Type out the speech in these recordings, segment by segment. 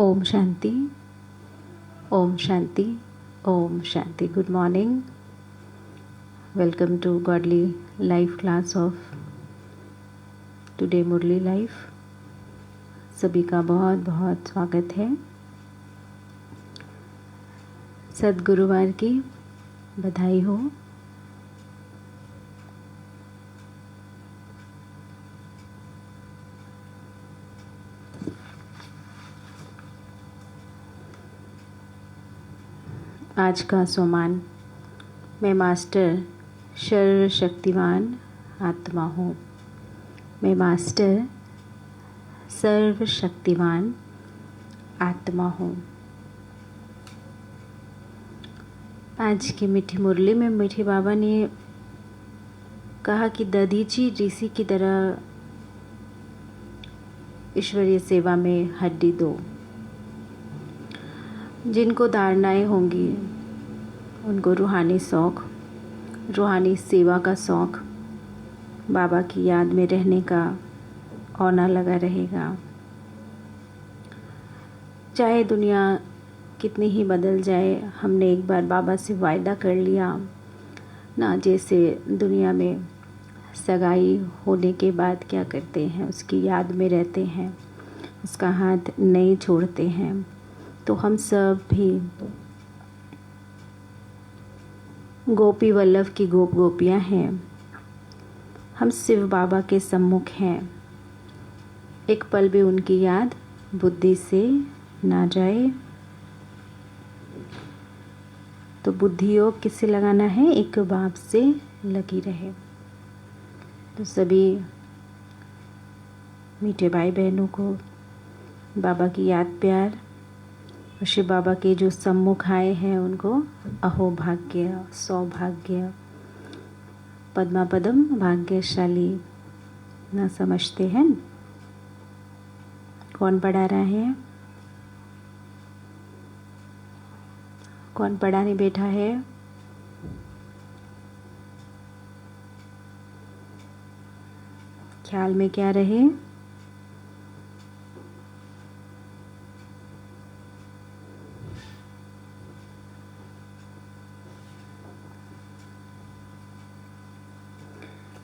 ओम शांति, ओम शांति, ओम शांति। Good morning. Welcome to godly life class of today Murli life. सभी का बहुत बहुत स्वागत है। सद्गुरुवार की बधाई हो। आज का सोमान, मैं मास्टर सर्वशक्तिवान आत्मा हूँ। मैं मास्टर सर्वशक्तिवान आत्मा हूँ। आज की मीठी मुरली में मीठे बाबा ने कहा कि दधीची ऋषि की तरह ईश्वरीय सेवा में हड्डी दो। जिनको धारणाएं होंगी उनको रूहानी शौक़, रूहानी सेवा का शौक़, बाबा की याद में रहने का औना लगा रहेगा। चाहे दुनिया कितनी ही बदल जाए, हमने एक बार बाबा से वायदा कर लिया ना। जैसे दुनिया में सगाई होने के बाद क्या करते हैं, उसकी याद में रहते हैं, उसका हाथ नहीं छोड़ते हैं। तो हम सब भी गोपी वल्लभ की गोप गोपियाँ हैं। हम शिव बाबा के सम्मुख हैं। एक पल भी उनकी याद बुद्धि से ना जाए। तो बुद्धि योग किससे लगाना है? एक बाप से लगी रहे। तो सभी मीठे भाई बहनों को बाबा की याद प्यार, शिव बाबा के जो सम्मुख आए हैं उनको अहोभाग्य, सौभाग्य, पद्मा पदम, भाग्यशाली न समझते हैं। कौन पढ़ा रहा है? कौन पढ़ाने बैठा है? ख्याल में क्या रहे?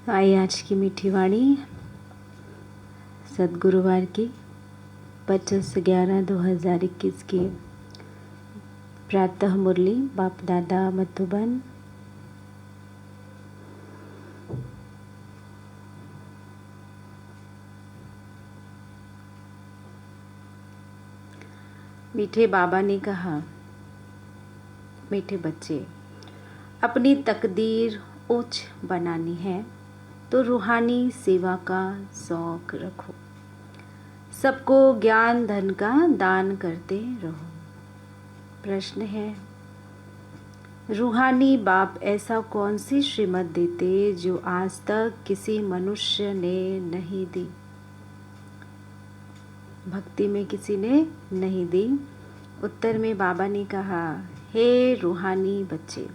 आइए आज की मीठी वाणी सद्गुरुवार की 25/11/2021 की प्रातः मुरली बाप दादा मधुबन। मीठे बाबा ने कहा, मीठे बच्चे, अपनी तकदीर उच्च बनानी है तो रूहानी सेवा का शौक रखो। सबको ज्ञान धन का दान करते रहो। प्रश्न है, रूहानी बाप ऐसा कौन सी श्रीमत देते जो आज तक किसी मनुष्य ने नहीं दी? भक्ति में किसी ने नहीं दी। उत्तर में बाबा ने कहा, हे रूहानी बच्चे,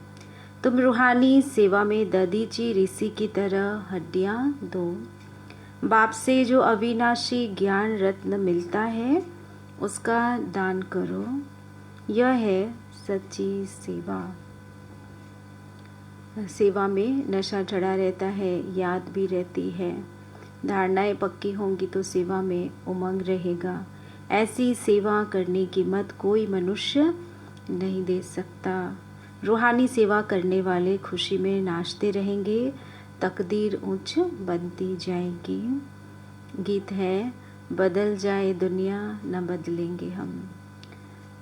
तुम रूहानी सेवा में दधीची ऋषि की तरह हड्डियां दो। बाप से जो अविनाशी ज्ञान रत्न मिलता है उसका दान करो। यह है सच्ची सेवा। सेवा में नशा चढ़ा रहता है, याद भी रहती है। धारणाएं पक्की होंगी तो सेवा में उमंग रहेगा। ऐसी सेवा करने की मत कोई मनुष्य नहीं दे सकता। रूहानी सेवा करने वाले खुशी में नाचते रहेंगे, तकदीर ऊंच बनती जाएगी। गीत है, बदल जाए दुनिया न बदलेंगे हम।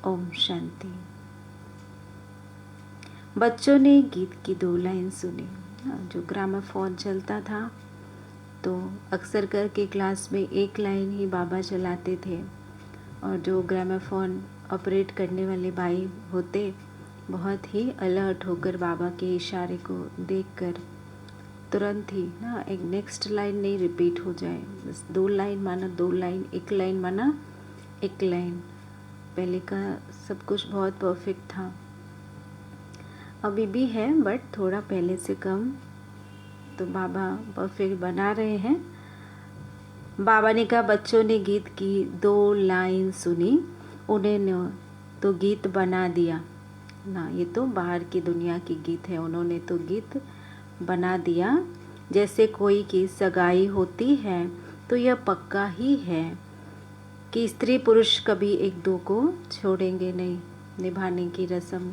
ओम शांति। बच्चों ने गीत की 2 लाइन सुनी। जो ग्रामाफोन चलता था तो अक्सर करके क्लास में 1 लाइन ही बाबा चलाते थे, और जो ग्रामाफोन ऑपरेट करने वाले भाई होते बहुत ही अलर्ट होकर बाबा के इशारे को देखकर तुरंत ही ना, एक नेक्स्ट लाइन नहीं रिपीट हो जाए। बस 2 लाइन माना 2 लाइन, 1 लाइन माना 1 लाइन। पहले का सब कुछ बहुत परफेक्ट था, अभी भी है बट थोड़ा पहले से कम। तो बाबा परफेक्ट बना रहे हैं। बाबा ने कहा, बच्चों ने गीत की 2 लाइन सुनी उन्हें तो गीत बना दिया ना, ये तो बाहर की दुनिया की गीत है, उन्होंने तो गीत बना दिया। जैसे कोई की सगाई होती है तो यह पक्का ही है कि स्त्री पुरुष कभी एक दो को छोड़ेंगे नहीं, निभाने की रस्म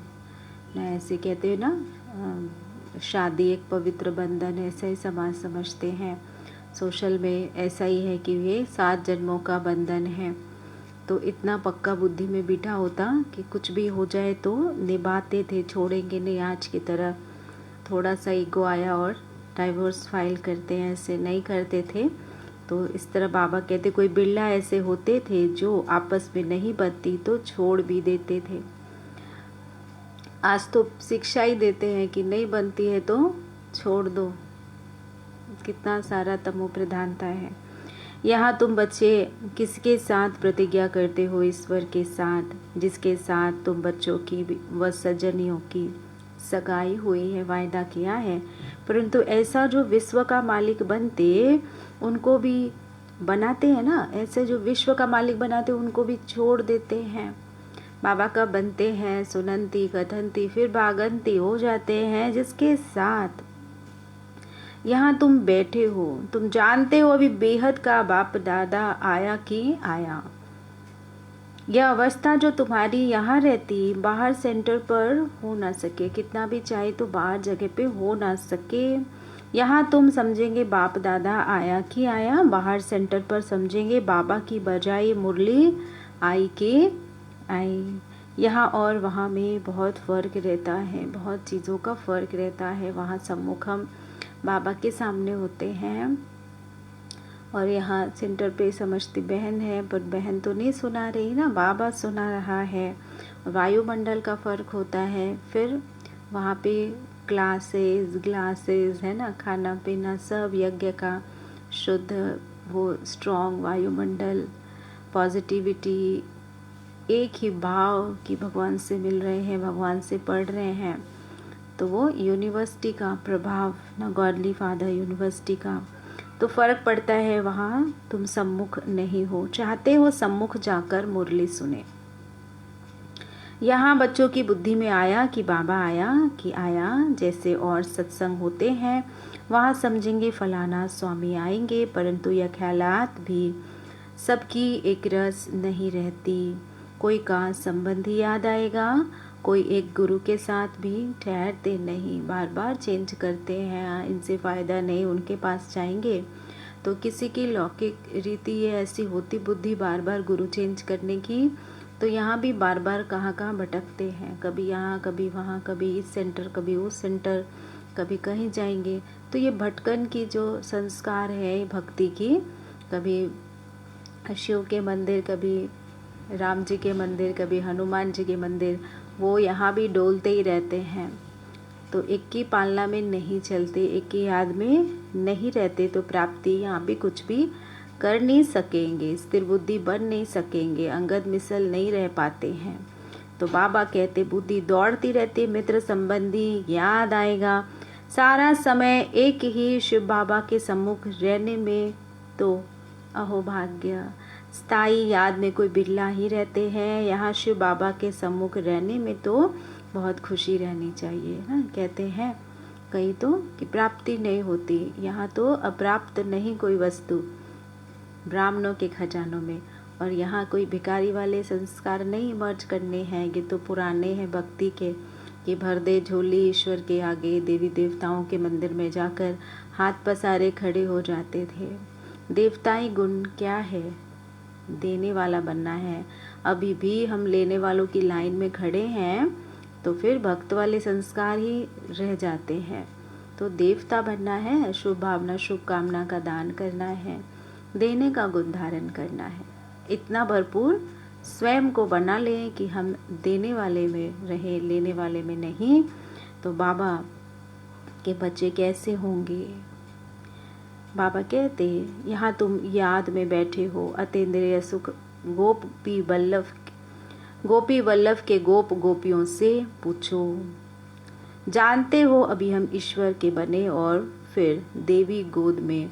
ना, ऐसे कहते हैं ना, शादी एक पवित्र बंधन है, ऐसा ही समाज समझते हैं। सोशल में ऐसा ही है कि ये 7 जन्मों का बंधन है। तो इतना पक्का बुद्धि में बिठा होता कि कुछ भी हो जाए तो निभाते थे, छोड़ेंगे नहीं। आज की तरह थोड़ा सा ईगो आया और डाइवोर्स फाइल करते हैं, ऐसे नहीं करते थे। तो इस तरह बाबा कहते कोई बिरला ऐसे होते थे जो आपस में नहीं बनती तो छोड़ भी देते थे। आज तो शिक्षा ही देते हैं कि नहीं बनती है तो छोड़ दो। कितना सारा तमो प्रधानता है। यहाँ तुम बच्चे किसके साथ प्रतिज्ञा करते हो? ईश्वर के साथ, जिसके साथ तुम बच्चों की व सज्जनियों की सगाई हुई है, वायदा किया है। परंतु ऐसा जो विश्व का मालिक बनते उनको भी बनाते हैं ना, ऐसे जो विश्व का मालिक बनाते उनको भी छोड़ देते हैं। बाबा का बनते हैं, सुनंती कथनती फिर भागंती हो जाते हैं। जिसके साथ यहाँ तुम बैठे हो, तुम जानते हो अभी बेहद का बाप दादा आया कि आया। यह अवस्था जो तुम्हारी यहाँ रहती, बाहर सेंटर पर हो ना सके, कितना भी चाहे तो बाहर जगह पे हो ना सके। यहाँ तुम समझेंगे बाप दादा आया कि आया, बाहर सेंटर पर समझेंगे बाबा की बजाय मुरली आई के आई। यहाँ और वहाँ में बहुत फ़र्क रहता है, बहुत चीज़ों का फ़र्क रहता है। वहाँ सम्मुख हम बाबा के सामने होते हैं और यहाँ सेंटर पे समझती बहन है, पर बहन तो नहीं सुना रही ना, बाबा सुना रहा है। वायुमंडल का फ़र्क होता है। फिर वहाँ पे ग्लासेस है ना, खाना पीना सब यज्ञ का शुद्ध, वो स्ट्रॉन्ग वायुमंडल, पॉजिटिविटी, एक ही भाव कि भगवान से मिल रहे हैं, भगवान से पढ़ रहे हैं। तो वो यूनिवर्सिटी का प्रभाव ना, गॉडली फादर यूनिवर्सिटी का तो फ़र्क पड़ता है। वहाँ तुम सम्मुख नहीं हो, चाहते हो सम्मुख जाकर मुरली सुने। यहाँ बच्चों की बुद्धि में आया कि बाबा आया कि आया। जैसे और सत्संग होते हैं वहाँ समझेंगे फलाना स्वामी आएंगे, परंतु यह ख्यालात भी सबकी एक रस नहीं रहती। कोई का संबंधी याद आएगा, कोई एक गुरु के साथ भी ठहरते नहीं, बार बार चेंज करते हैं, इनसे फ़ायदा नहीं, उनके पास जाएंगे। तो किसी की लौकिक रीति ये ऐसी होती बुद्धि बार बार गुरु चेंज करने की, तो यहाँ भी बार बार कहाँ कहाँ भटकते हैं, कभी यहाँ कभी वहाँ, कभी इस सेंटर कभी उस सेंटर, कभी कहीं जाएंगे। तो ये भटकन की जो संस्कार है भक्ति की, कभी शिव के मंदिर, कभी राम जी के मंदिर, कभी हनुमान जी के मंदिर, वो यहाँ भी डोलते ही रहते हैं। तो एक की पालना में नहीं चलते, एक की याद में नहीं रहते, तो प्राप्ति यहाँ भी कुछ भी कर नहीं सकेंगे, स्थिर बुद्धि बन नहीं सकेंगे, अंगद मिसल नहीं रह पाते हैं। तो बाबा कहते बुद्धि दौड़ती रहती, मित्र संबंधी याद आएगा, सारा समय एक ही शिव बाबा के सम्मुख रहने में तो अहो भाग्य। स्थायी याद में कोई बिरला ही रहते हैं, यहाँ शिव बाबा के सम्मुख रहने में तो बहुत खुशी रहनी चाहिए ना। कहते हैं कहीं तो कि प्राप्ति नहीं होती, यहाँ तो अप्राप्त नहीं कोई वस्तु ब्राह्मणों के खजानों में। और यहाँ कोई भिखारी वाले संस्कार नहीं मर्ज करने हैं, ये तो पुराने हैं भक्ति के, कि भर दे झोली ईश्वर के आगे, देवी देवताओं के मंदिर में जाकर हाथ पसारे खड़े हो जाते थे। देवताई गुण क्या है? देने वाला बनना है। अभी भी हम लेने वालों की लाइन में खड़े हैं तो फिर भक्त वाले संस्कार ही रह जाते हैं। तो देवता बनना है, शुभ भावना शुभ कामना का दान करना है, देने का गुण धारण करना है। इतना भरपूर स्वयं को बना लें कि हम देने वाले में रहें, लेने वाले में नहीं। तो बाबा के बच्चे कैसे होंगे? बाबा कहते यहाँ तुम याद में बैठे हो, अतीन्द्रिय सुख गोपी वल्लभ के गोप गोपियों से पूछो। जानते हो अभी हम ईश्वर के बने और फिर देवी गोद में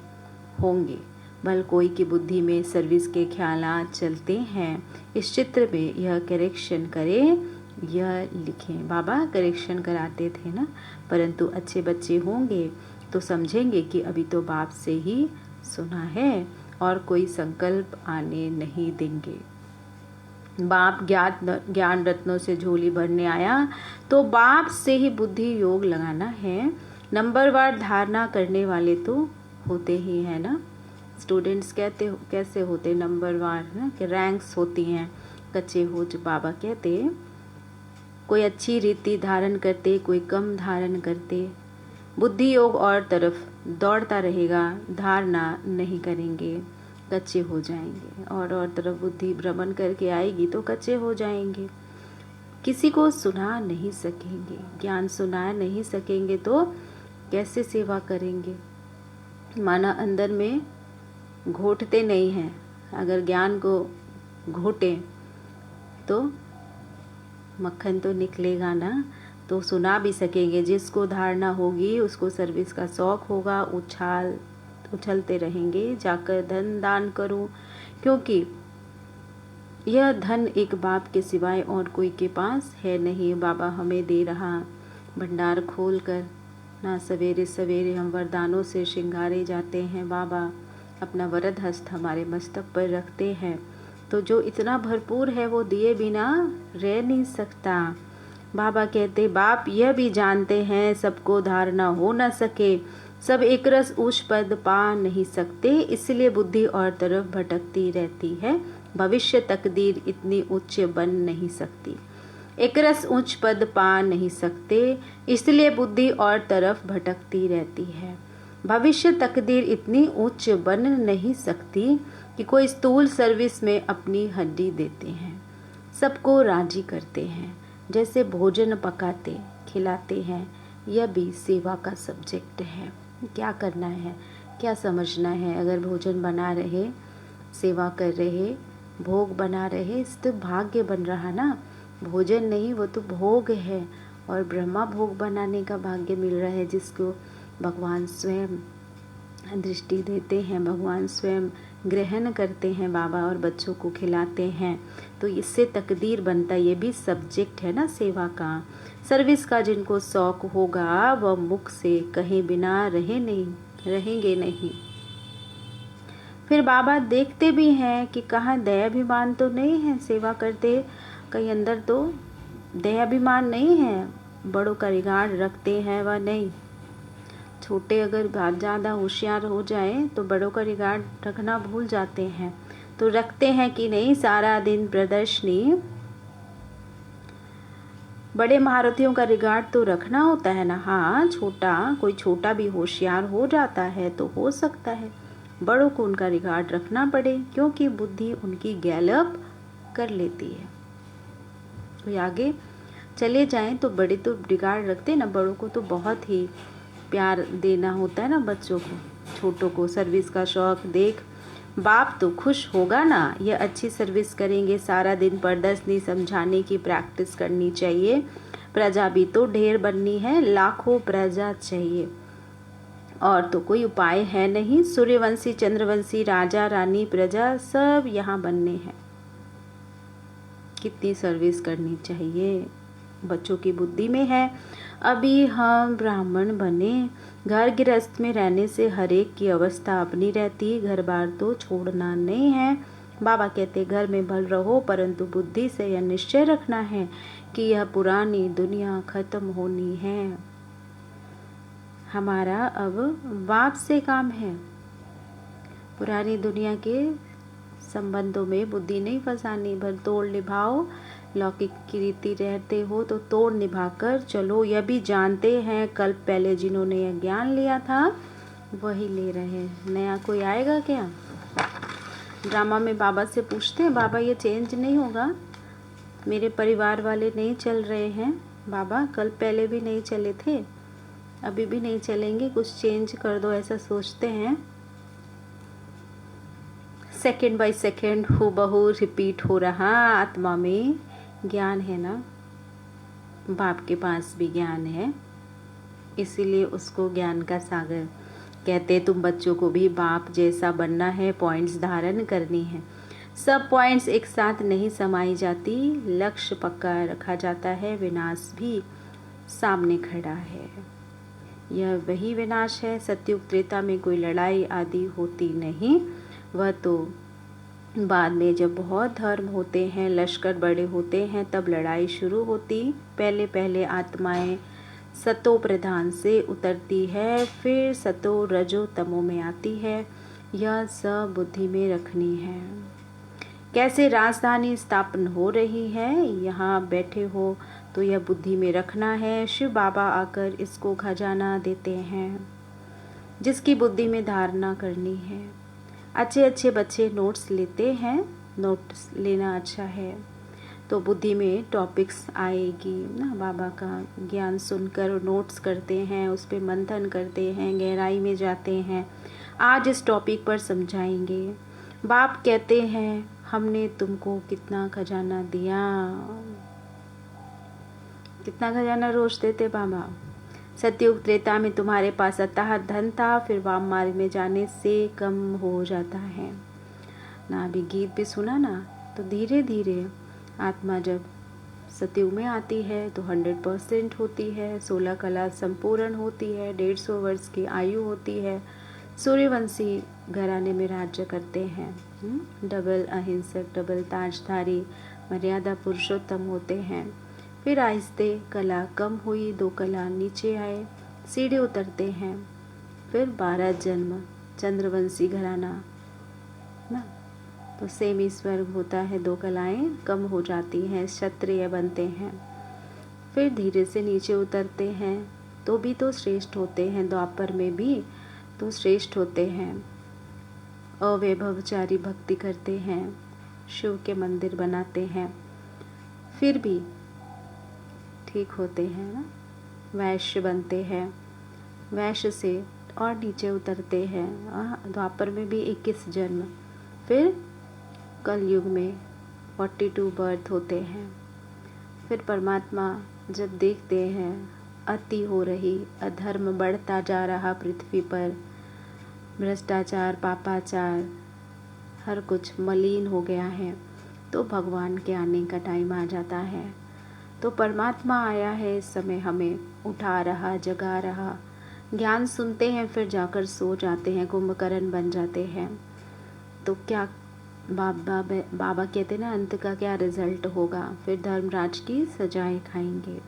होंगे। भल कोई की बुद्धि में सर्विस के ख्यालात चलते हैं, इस चित्र में यह करेक्शन करें, यह लिखें। बाबा करेक्शन कराते थे ना, परंतु अच्छे बच्चे होंगे तो समझेंगे कि अभी तो बाप से ही सुना है और कोई संकल्प आने नहीं देंगे। बाप ज्ञान रत्नों से झोली भरने आया तो बाप से ही बुद्धि योग लगाना है। नंबरवार धारणा करने वाले तो होते ही हैं ना। स्टूडेंट्स कहते कैसे होते नंबरवार ना, कि रैंक्स होती हैं, कच्चे हो जो बाबा कहते। कोई अच्छी रीति धारण करते, कोई कम धारण करते। बुद्धि योग और तरफ दौड़ता रहेगा, धारणा नहीं करेंगे, कच्चे हो जाएंगे। और तरफ बुद्धि भ्रमण करके आएगी तो कच्चे हो जाएंगे। किसी को सुना नहीं सकेंगे, ज्ञान सुना नहीं सकेंगे तो कैसे सेवा करेंगे। माना अंदर में घोटते नहीं हैं, अगर ज्ञान को घोटे तो मक्खन तो निकलेगा ना, तो सुना भी सकेंगे। जिसको धारणा होगी उसको सर्विस का शौक होगा, उछलते रहेंगे, जाकर धन दान करूं, क्योंकि यह धन एक बाप के सिवाय और कोई के पास है नहीं। बाबा हमें दे रहा भंडार खोल कर ना। सवेरे सवेरे हम वरदानों से श्रृंगारे जाते हैं। बाबा अपना वरद हस्त हमारे मस्तक पर रखते हैं, तो जो इतना भरपूर है वो दिए बिना रह नहीं सकता। बाबा कहते बाप यह भी जानते हैं सबको धारणा हो न सके, सब एक रस उच्च पद पा नहीं सकते, इसलिए बुद्धि और तरफ भटकती रहती है। भविष्य तकदीर इतनी उच्च बन नहीं सकती, एक रस उच्च पद पा नहीं सकते, इसलिए बुद्धि और तरफ भटकती रहती है। भविष्य तकदीर इतनी उच्च बन नहीं सकती कि कोई स्थूल सर्विस में अपनी हड्डी देते हैं, सबको राजी करते हैं, जैसे भोजन पकाते खिलाते हैं। यह भी सेवा का सब्जेक्ट है। क्या करना है, क्या समझना है। अगर भोजन बना रहे, सेवा कर रहे, भोग बना रहे, इस तो भाग्य बन रहा ना, भोजन नहीं वो तो भोग है। और ब्रह्मा भोग बनाने का भाग्य मिल रहा है, जिसको भगवान स्वयं दृष्टि देते हैं, भगवान स्वयं ग्रहण करते हैं बाबा और बच्चों को खिलाते हैं। तो इससे तकदीर बनता, ये भी सब्जेक्ट है ना सेवा का, सर्विस का। जिनको शौक होगा वह मुख से कहे बिना रहेंगे नहीं। फिर बाबा देखते भी हैं कि कहाँ दयाभिमान तो नहीं है, सेवा करते कहीं अंदर तो दयाभिमान नहीं है, बड़ों का रिगार्ड रखते हैं वह नहीं। छोटे अगर ज़्यादा होशियार हो जाए तो बड़ों का रिगार्ड रखना भूल जाते हैं। तो रखते हैं कि नहीं, सारा दिन प्रदर्शनी, बड़े महारथियों का रिगार्ड तो रखना होता है ना। हाँ, कोई छोटा भी होशियार हो जाता है तो हो सकता है बड़ों को उनका रिगार्ड रखना पड़े, क्योंकि बुद्धि उनकी गैलअप कर लेती है। कोई आगे चले जाएं तो बड़े तो रिगार्ड रखते ना, बड़ों को तो बहुत ही प्यार देना होता है ना बच्चों को। छोटों को सर्विस का शौक देख बाप तो खुश होगा ना। यह अच्छी सर्विस करेंगे, सारा दिन प्रदर्शनी समझाने की प्रैक्टिस करनी चाहिए। प्रजा भी तो ढेर बननी है, लाखों प्रजा चाहिए, और तो कोई उपाय है नहीं। सूर्यवंशी, चंद्रवंशी, राजा रानी, प्रजा सब यहाँ बनने हैं। कितनी सर्विस करनी चाहिए, बच्चों की बुद्धि में है। अभी हम ब्राह्मण बने, घर गृहस्थ में रहने से हर एक की अवस्था अपनी रहती, घर बार तो छोड़ना नहीं है। बाबा कहते घर में भल रहो, परंतु बुद्धि से यह निश्चय रखना है कि यह पुरानी दुनिया खत्म होनी है। हमारा अब बाप से काम है। पुरानी दुनिया के संबंधों में बुद्धि नहीं फंसानी, भर तोड़ निभाओ। लौकिक की रीति रहते हो तो तोड़ निभाकर चलो। यह भी जानते हैं कल्प पहले जिन्होंने यह ज्ञान लिया था वही ले रहे हैं। नया कोई आएगा क्या? ड्रामा में बाबा से पूछते हैं, बाबा ये चेंज नहीं होगा, मेरे परिवार वाले नहीं चल रहे हैं। बाबा कल्प पहले भी नहीं चले थे, अभी भी नहीं चलेंगे, कुछ चेंज कर दो, ऐसा सोचते हैं। सेकंड बाय सेकंड हूबहू रिपीट हो रहा आत्मा में ज्ञान है ना। बाप के पास भी ज्ञान है, इसीलिए उसको ज्ञान का सागर कहते तुम बच्चों को भी बाप जैसा बनना है, पॉइंट्स धारण करनी है। सब पॉइंट्स एक साथ नहीं समाई जाती, लक्ष्य पक्का रखा जाता है, विनाश भी सामने खड़ा है। यह वही विनाश है। सतयुग त्रेता में कोई लड़ाई आदि होती नहीं, वह तो बाद में जब बहुत धर्म होते हैं, लश्कर बड़े होते हैं, तब लड़ाई शुरू होती। पहले पहले आत्माएं सतो प्रधान से उतरती है, फिर सतो रजो तमो में आती है। यह सब बुद्धि में रखनी है। कैसे राजधानी स्थापन हो रही है, यहाँ बैठे हो तो यह बुद्धि में रखना है। शिव बाबा आकर इसको खजाना देते हैं जिसकी बुद्धि में धारणा करनी है। अच्छे अच्छे बच्चे नोट्स लेते हैं, नोट्स लेना अच्छा है तो बुद्धि में टॉपिक्स आएगी ना। बाबा का ज्ञान सुनकर नोट्स करते हैं, उस पर मंथन करते हैं, गहराई में जाते हैं। आज इस टॉपिक पर समझाएंगे। बाप कहते हैं हमने तुमको कितना खजाना दिया। कितना खजाना रोज देते बाबा। सतयुग त्रेता में तुम्हारे पास अतः धन था, फिर वाम मार्ग में जाने से कम हो जाता है ना। अभी गीत भी सुना ना, तो धीरे धीरे आत्मा जब सतयुग में आती है तो 100% होती है, 16 कला संपूर्ण होती है, 150 वर्ष की आयु होती है, सूर्यवंशी घराने में राज्य करते हैं, डबल अहिंसक, डबल ताजधारी, मर्यादा पुरुषोत्तम होते हैं। फिर आहिस्ते कला कम हुई, 2 कला नीचे आए, सीढ़ी उतरते हैं। फिर 12 जन्म चंद्रवंशी घराना ना, तो सेमी स्वर्ग होता है, 2 कलाएं कम हो जाती हैं, क्षत्रिय बनते हैं। फिर धीरे से नीचे उतरते हैं तो भी तो श्रेष्ठ होते हैं, द्वापर में भी तो श्रेष्ठ होते हैं। अवैभवचारी भक्ति करते हैं, शिव के मंदिर बनाते हैं, फिर भी ठीक होते हैं ना। वैश्य बनते हैं, वैश्य से और नीचे उतरते हैं, द्वापर में भी 21 जन्म। फिर कलयुग में 42 बर्थ होते हैं। फिर परमात्मा जब देखते हैं अति हो रही, अधर्म बढ़ता जा रहा पृथ्वी पर, भ्रष्टाचार, पापाचार, हर कुछ मलिन हो गया है, तो भगवान के आने का टाइम आ जाता है। तो परमात्मा आया है, इस समय हमें उठा रहा, जगा रहा। ज्ञान सुनते हैं, फिर जाकर सो जाते हैं, कुंभकर्ण बन जाते हैं। तो क्या बाबा कहते ना, अंत का क्या रिजल्ट होगा, फिर धर्मराज की सजाएं खाएंगे।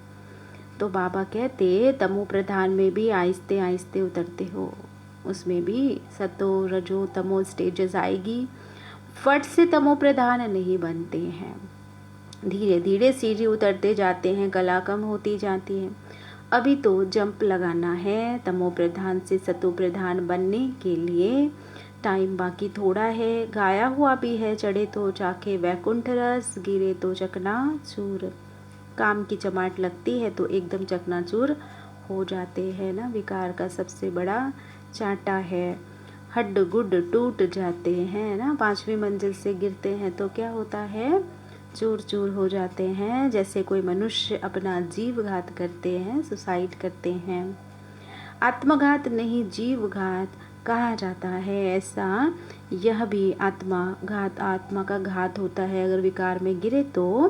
तो बाबा कहते तमो प्रधान में भी आहिस्ते आहिस्ते उतरते हो, उसमें भी सतो रजो तमो स्टेजेस आएगी। फट से तमो प्रधान नहीं बनते हैं, धीरे धीरे सीढ़ी उतरते जाते हैं, कला कम होती जाती है। अभी तो जंप लगाना है तमो प्रधान से सतो प्रधान बनने के लिए, टाइम बाकी थोड़ा है। गाया हुआ भी है, चढ़े तो चाखे वैकुंठ रस, गिरे तो चकनाचूर। काम की चमाट लगती है तो एकदम चकनाचूर हो जाते हैं ना। विकार का सबसे बड़ा चांटा है, हड्ड गुड्ड टूट जाते हैं ना। 5वीं मंजिल से गिरते हैं तो क्या होता है, चूर चूर हो जाते हैं। जैसे कोई मनुष्य अपना जीवघात करते हैं, सुसाइड करते हैं। आत्मघात नहीं, जीवघात कहा जाता है। ऐसा यह भी आत्मा का घात होता है। अगर विकार में गिरे तो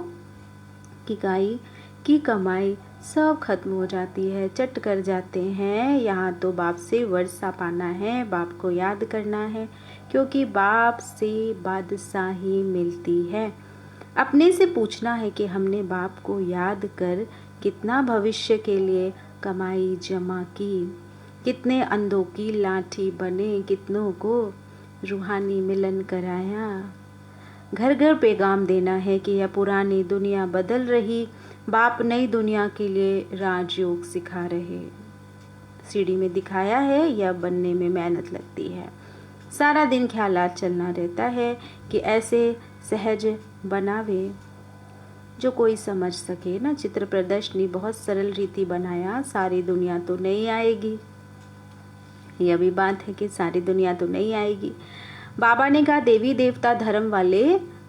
किकाई की कमाई सब खत्म हो जाती है, चट कर जाते हैं। यहाँ तो बाप से वर्षा पाना है, बाप को याद करना है, क्योंकि बाप से बादशाही मिलती है। अपने से पूछना है कि हमने बाप को याद कर कितना भविष्य के लिए कमाई जमा की, कितने अंधों की लाठी बने, कितनों को रूहानी मिलन कराया। घर घर पैगाम देना है कि यह पुरानी दुनिया बदल रही, बाप नई दुनिया के लिए राजयोग सिखा रहे। सीढ़ी में दिखाया है, यह बनने में मेहनत लगती है। सारा दिन ख्यालात चलना रहता है कि ऐसे सहज बनावे जो कोई समझ सके ना। चित्र प्रदर्शनी बहुत सरल रीति बनाया, सारी दुनिया तो नहीं आएगी। यह भी बात है कि सारी दुनिया तो नहीं आएगी। बाबा ने कहा देवी देवता धर्म वाले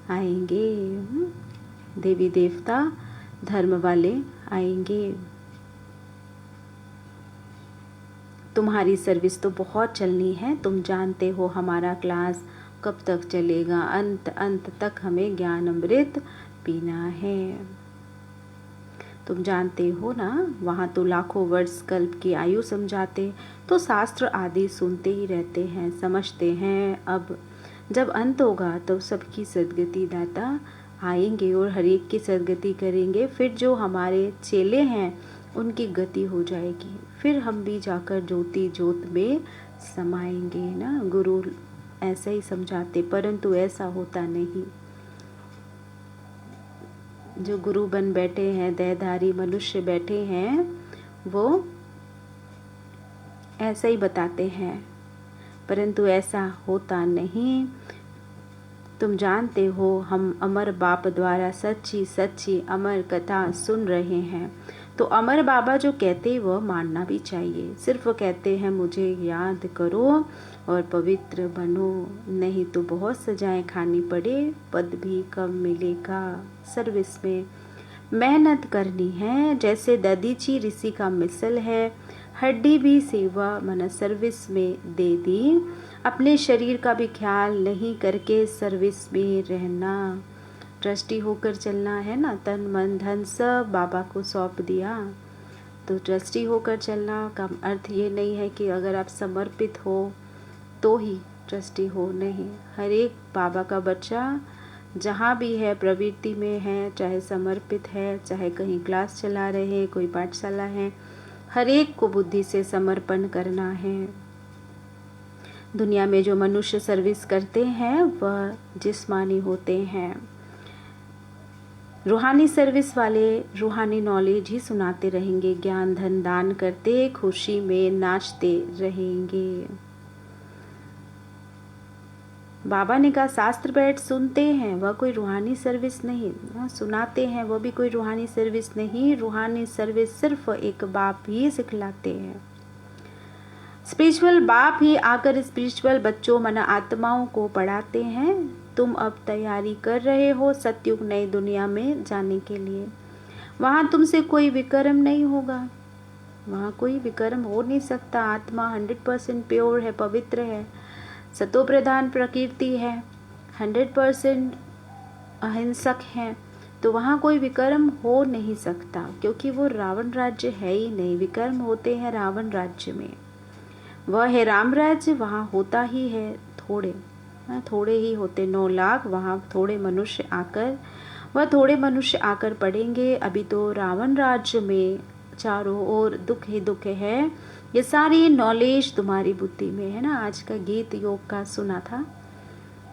आएंगे, देवी देवता धर्म वाले आएंगे। तुम्हारी सर्विस तो बहुत चलनी है, तुम जानते हो हमारा क्लास कब तक चलेगा, अंत अंत तक हमें ज्ञान अमृत पीना है। तुम जानते हो ना, वहाँ तो लाखों वर्ष कल्प की आयु समझाते, तो शास्त्र आदि सुनते ही रहते हैं, समझते हैं। अब जब अंत होगा तो सबकी सद्गति दाता आएंगे और हर एक की सद्गति करेंगे। फिर जो हमारे चेले हैं उनकी गति हो जाएगी, फिर हम भी जाकर ज्योति ज्योत में समाएंगे ना। गुरु ऐसा ही समझाते, परंतु ऐसा होता नहीं। जो गुरु बन बैठे हैं, देहधारी मनुष्य बैठे हैं, वो ऐसा ही बताते हैं, परंतु ऐसा होता नहीं। तुम जानते हो हम अमर बाप द्वारा सच्ची सच्ची अमर कथा सुन रहे हैं, तो अमर बाबा जो कहते वह मानना भी चाहिए। सिर्फ वो कहते हैं मुझे याद करो और पवित्र बनो, नहीं तो बहुत सजाएं खानी पड़े, पद भी कम मिलेगा। सर्विस में मेहनत करनी है, जैसे ददीची ऋषि का मिसल है, हड्डी भी सेवा मन सर्विस में दे दी। अपने शरीर का भी ख्याल नहीं करके सर्विस में रहना। ट्रस्टी होकर चलना है ना, तन मन धन सब बाबा को सौंप दिया। तो ट्रस्टी होकर चलना का अर्थ ये नहीं है कि अगर आप समर्पित हो तो ही ट्रस्टी हो, नहीं। हर एक बाबा का बच्चा जहाँ भी है, प्रवृत्ति में है, चाहे समर्पित है, चाहे कहीं क्लास चला रहे, कोई पाठशाला है, हर एक को बुद्धि से समर्पण करना है। दुनिया में जो मनुष्य सर्विस करते हैं वह जिस्मानी होते हैं। रूहानी सर्विस वाले रूहानी नॉलेज ही सुनाते रहेंगे, ज्ञान धन दान करते खुशी में नाचते रहेंगे। बाबा ने कहा शास्त्र बैठ सुनते हैं, वह कोई रूहानी सर्विस नहीं। सुनाते हैं, वह भी कोई रूहानी सर्विस नहीं। रूहानी सर्विस सिर्फ एक बाप ही सिखलाते हैं। स्पिरिचुअल बाप ही आकर स्पिरिचुअल बच्चों मन आत्माओं को पढ़ाते हैं। तुम अब तैयारी कर रहे हो सतयुग नई दुनिया में जाने के लिए। वहाँ तुमसे कोई विकर्म नहीं होगा, वहाँ कोई विकर्म हो नहीं सकता। आत्मा 100% प्योर है, पवित्र है, सतो प्रधान प्रकृति है, 100% अहिंसक है, तो वहाँ कोई विकर्म हो नहीं सकता, क्योंकि वो रावण राज्य है ही नहीं। विकर्म होते हैं रावण राज्य में, वह है राम राज्य, वहाँ होता ही है थोड़े ही होते 9 लाख, वहाँ थोड़े मनुष्य आकर पढ़ेंगे। अभी तो रावण राज्य में चारों ओर दुख ही दुख है। ये सारी नॉलेज तुम्हारी बुद्धि में है ना। आज का गीत योग का सुना था,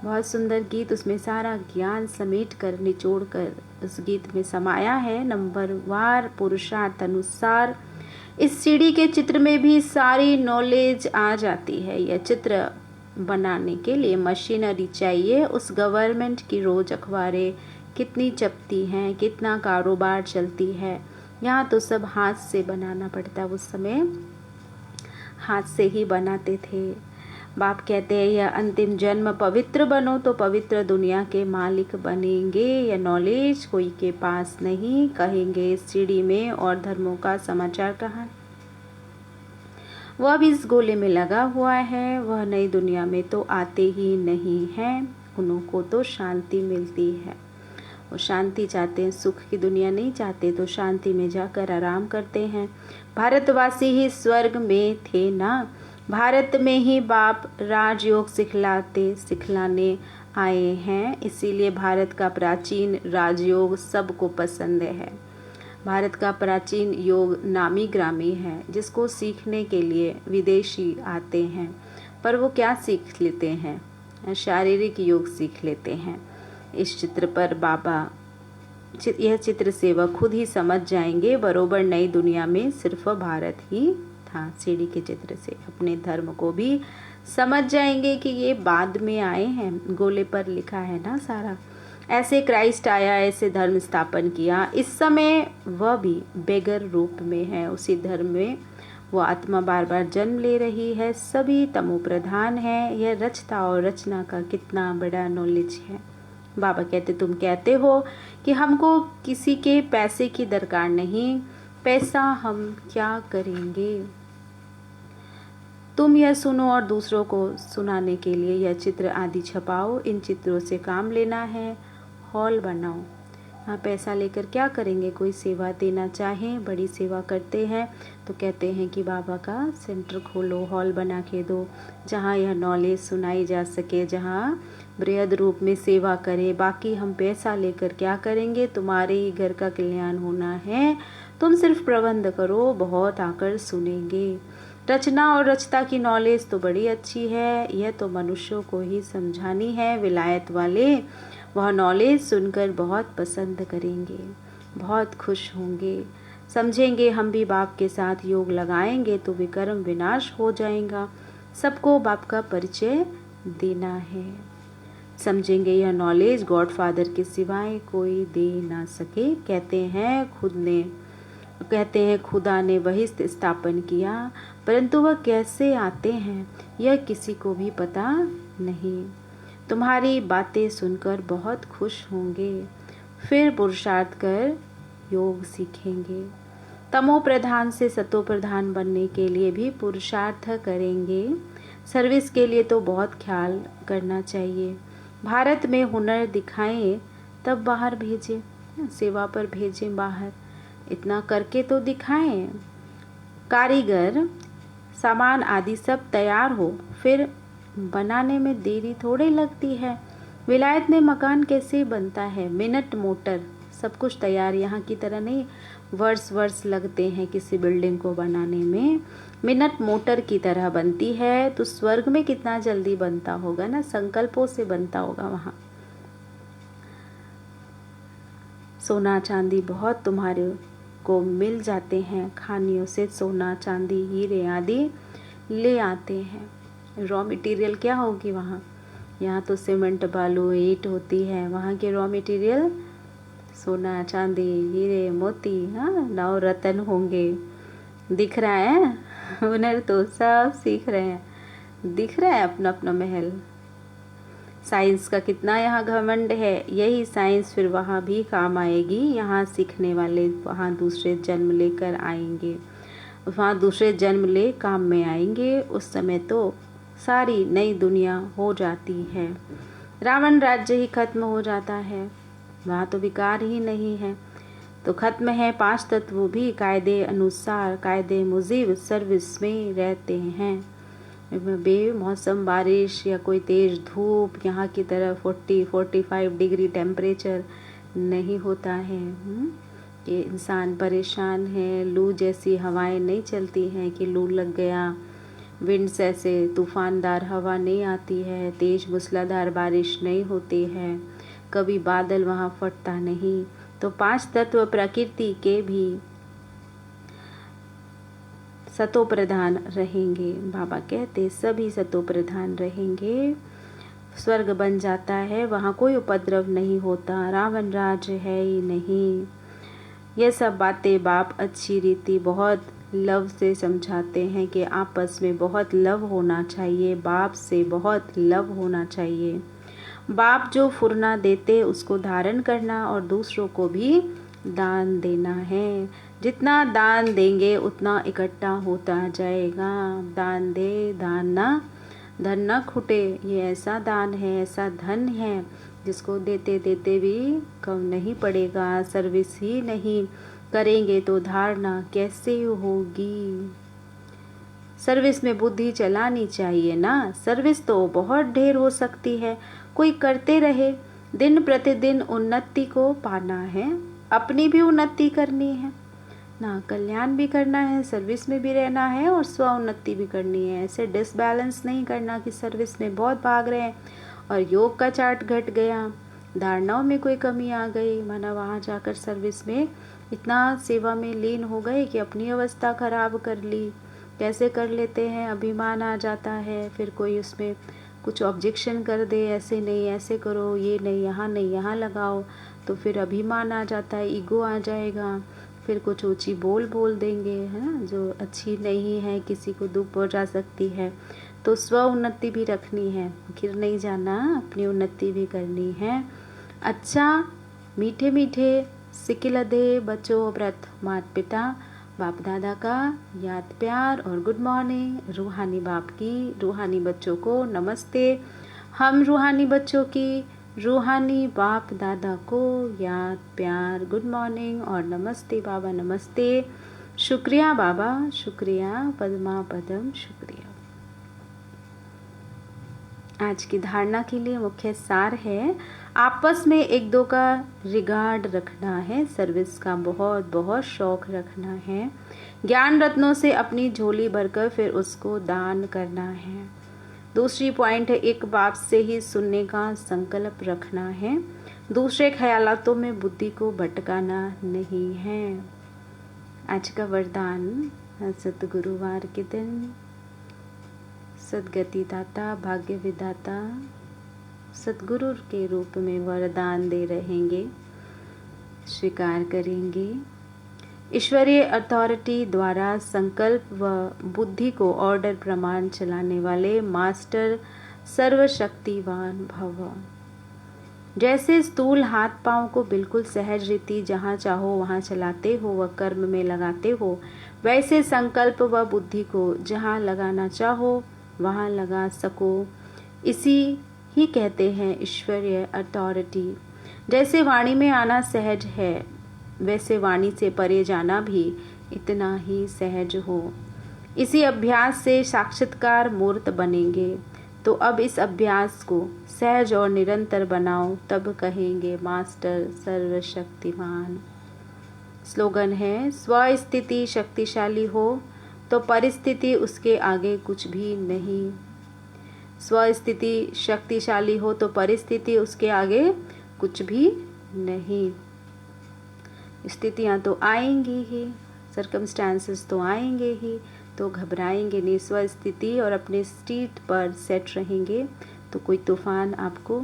बहुत सुंदर गीत, उसमें सारा ज्ञान समेट कर निचोड़ कर उस गीत में समाया है। नंबर वार पुरुषार्थ अनुसार इस सीढ़ी के चित्र में भी सारी नॉलेज आ जाती है। यह चित्र बनाने के लिए मशीनरी चाहिए। उस गवर्नमेंट की रोज अखबारें कितनी चपती हैं, कितना कारोबार चलती है। यहाँ तो सब हाथ से बनाना पड़ता है, उस समय हाथ से ही बनाते थे। बाप कहते हैं यह अंतिम जन्म पवित्र बनो तो पवित्र दुनिया के मालिक बनेंगे। यह नॉलेज कोई के पास नहीं, कहेंगे इस सीढ़ी में और धर्मों का समाचार कहाँ। वह भी इस गोले में लगा हुआ है, वह नई दुनिया में तो आते ही नहीं हैं। उन्हों को तो शांति मिलती है, वो शांति चाहते हैं, सुख की दुनिया नहीं चाहते, तो शांति में जाकर आराम करते हैं। भारतवासी ही स्वर्ग में थे ना, भारत में ही बाप राजयोग सिखलाने आए हैं। इसीलिए भारत का प्राचीन राजयोग सबको पसंद है। भारत का प्राचीन योग नामी ग्रामी है, जिसको सीखने के लिए विदेशी आते हैं। पर वो क्या सीख लेते हैं? शारीरिक योग सीख लेते हैं। इस चित्र पर बाबा यह चित्र से वह खुद ही समझ जाएंगे, बरोबर नई दुनिया में सिर्फ भारत ही था। सीढ़ी के चित्र से अपने धर्म को भी समझ जाएंगे कि ये बाद में आए हैं, गोले पर लिखा है ना सारा। ऐसे क्राइस्ट आया, ऐसे धर्म स्थापन किया। इस समय वह भी बेगर रूप में है, उसी धर्म में वो आत्मा बार बार जन्म ले रही है। सभी तमो प्रधान है। यह रचता और रचना का कितना बड़ा नॉलेज है। बाबा कहते तुम कहते हो कि हमको किसी के पैसे की दरकार नहीं, पैसा हम क्या करेंगे। तुम यह सुनो और दूसरों को सुनाने के लिए यह चित्र आदि छपाओ। इन चित्रों से काम लेना है, हॉल बनाओ। हाँ, पैसा लेकर क्या करेंगे? कोई सेवा देना चाहें, बड़ी सेवा करते हैं तो कहते हैं कि बाबा का सेंटर खोलो, हॉल बना के दो, जहाँ यह नॉलेज सुनाई जा सके, जहाँ बृहद रूप में सेवा करें। बाकी हम पैसा लेकर क्या करेंगे? तुम्हारे ही घर का कल्याण होना है, तुम सिर्फ प्रबंध करो, बहुत आकर सुनेंगे। रचना और रचता की नॉलेज तो बड़ी अच्छी है, यह तो मनुष्यों को ही समझानी है। विलायत वाले वह नॉलेज सुनकर बहुत पसंद करेंगे, बहुत खुश होंगे, समझेंगे हम भी बाप के साथ योग लगाएंगे तो विकर्म विनाश हो जाएगा। सबको बाप का परिचय देना है। समझेंगे यह नॉलेज गॉडफादर के सिवाय कोई दे ना सके। कहते हैं खुदा ने वही स्थापन किया, परंतु वह कैसे आते हैं यह किसी को भी पता नहीं। तुम्हारी बातें सुनकर बहुत खुश होंगे, फिर पुरुषार्थ कर योग सीखेंगे। तमो प्रधान से सतो प्रधान बनने के लिए भी पुरुषार्थ करेंगे। सर्विस के लिए तो बहुत ख्याल करना चाहिए। भारत में हुनर दिखाएं तब बाहर भेजें, सेवा पर भेजें बाहर, इतना करके तो दिखाएं। कारीगर सामान आदि सब तैयार हो, फिर बनाने में देरी थोड़ी लगती है। विलायत में मकान कैसे बनता है? मिनट मोटर, सब कुछ तैयार। यहाँ की तरह नहीं वर्ष लगते हैं किसी बिल्डिंग को बनाने में, मिनट मोटर की तरह बनती है। तो स्वर्ग में कितना जल्दी बनता होगा ना, संकल्पों से बनता होगा वहाँ। सोना चांदी बहुत तुम्हारे को मिल जाते हैं, खानियों से सोना चांदी हीरे आदि ले आते हैं। रॉ मटेरियल क्या होगी वहाँ? यहाँ तो सीमेंट बालू ईंट होती है, वहाँ के रॉ मटेरियल सोना चांदी हीरे मोती, हाँ, नौ रत्न होंगे। दिख रहा है हुनर तो सब सीख रहे हैं, दिख रहा है अपना अपना महल। साइंस का कितना यहाँ घमंड है, यही साइंस फिर वहाँ भी काम आएगी। यहाँ सीखने वाले वहाँ दूसरे जन्म लेकर आएंगे, वहाँ दूसरे जन्म ले काम में आएंगे। उस समय तो सारी नई दुनिया हो जाती है। रावण राज्य ही खत्म हो जाता है, वहाँ तो विकार ही नहीं है, तो खत्म है। 5 तत्व भी कायदे अनुसार कायदे मुजीब सर्विस में रहते हैं। बेमौसम बारिश या कोई तेज धूप यहाँ की तरह 40-45 डिग्री टेम्परेचर नहीं होता है कि इंसान परेशान है। लू जैसी हवाएं नहीं चलती हैं कि लू लग गया, विंड्स ऐसे तूफ़ानदार हवा नहीं आती है, तेज मूसलाधार बारिश नहीं होती है, कभी बादल वहाँ फटता नहीं। तो 5 तत्व प्रकृति के भी सतो प्रधान रहेंगे। बाबा कहते सभी सतो प्रधान रहेंगे। स्वर्ग बन जाता है, वहाँ कोई उपद्रव नहीं होता, रावण राज है ही नहीं। यह सब बातें बाप अच्छी रीति बहुत लव से समझाते हैं कि आपस में बहुत लव होना चाहिए, बाप से बहुत लव होना चाहिए। बाप जो फुरना देते उसको धारण करना और दूसरों को भी दान देना है। जितना दान देंगे उतना इकट्ठा होता जाएगा। दान दे दान ना धन ना खुटे, ये ऐसा दान है, ऐसा धन है जिसको देते देते भी कम नहीं पड़ेगा। सर्विस ही नहीं करेंगे तो धारणा कैसे होगी? सर्विस में बुद्धि चलानी चाहिए ना। सर्विस तो बहुत ढेर हो सकती है, कोई करते रहे। दिन प्रतिदिन उन्नति को पाना है, अपनी भी उन्नति करनी है ना, कल्याण भी करना है, सर्विस में भी रहना है और स्व उन्नति भी करनी है। ऐसे डिसबैलेंस नहीं करना कि सर्विस में बहुत भाग रहे हैं और योग का चार्ट घट गया, धारणाओं में कोई कमी आ गई, माना वहाँ जाकर सर्विस में इतना सेवा में लीन हो गए कि अपनी अवस्था खराब कर ली। कैसे कर लेते हैं? अभिमान आ जाता है, फिर कोई उसमें कुछ ऑब्जेक्शन कर दे, ऐसे नहीं ऐसे करो, ये नहीं यहाँ नहीं यहाँ लगाओ, तो फिर अभिमान आ जाता है, ईगो आ जाएगा, फिर कुछ ऊंची बोल देंगे, है ना, जो अच्छी नहीं है, किसी को दुख पहुंचा सकती है। तो स्व उन्नति भी रखनी है, गिर नहीं जाना, अपनी उन्नति भी करनी है। अच्छा मीठे मीठे सिकिलधे बचो व्रत मात पिता, बाप दादा का याद प्यार और गुड मॉर्निंग। रूहानी बाप की रूहानी बच्चों को नमस्ते। हम रूहानी बच्चों की रूहानी बाप दादा को याद प्यार गुड मॉर्निंग और नमस्ते बाबा नमस्ते। शुक्रिया बाबा शुक्रिया, पद्मा पदम शुक्रिया। आज की धारणा के लिए मुख्य सार है, आपस में एक दो का रिगार्ड रखना है, सर्विस का बहुत बहुत शौक रखना है, ज्ञान रत्नों से अपनी झोली भरकर फिर उसको दान करना है। दूसरी पॉइंट है, एक बाप से ही सुनने का संकल्प रखना है, दूसरे ख्यालातों में बुद्धि को भटकाना नहीं है। आज का वरदान, सतगुरुवार के दिन सदगति दाता भाग्य विदाता सतगुरु के रूप में वरदान दे रहेंगे, स्वीकार करेंगे। ईश्वरीय अथॉरिटी द्वारा संकल्प व बुद्धि को ऑर्डर प्रमाण चलाने वाले मास्टर सर्वशक्तिवान भव। जैसे स्थूल हाथ पांव को बिल्कुल सहज रीति जहाँ चाहो वहाँ चलाते हो व कर्म में लगाते हो, वैसे संकल्प व बुद्धि को जहाँ लगाना चाहो वहाँ लगा सको, इसी ही कहते हैं ईश्वरीय अथॉरिटी। जैसे वाणी में आना सहज है, वैसे वाणी से परे जाना भी इतना ही सहज हो। इसी अभ्यास से साक्षात्कार मूर्त बनेंगे। तो अब इस अभ्यास को सहज और निरंतर बनाओ, तब कहेंगे मास्टर सर्वशक्तिमान। स्लोगन है, स्वस्थिति शक्तिशाली हो तो परिस्थिति उसके आगे कुछ भी नहीं। स्वस्थिति शक्तिशाली हो तो परिस्थिति उसके आगे कुछ भी नहीं। स्थितियाँ तो आएंगी ही, सर्कमस्टांसेस तो आएंगे ही, तो घबराएंगे नहीं। स्वस्थिति और अपने स्ट्रीट पर सेट रहेंगे तो कोई तूफान आपको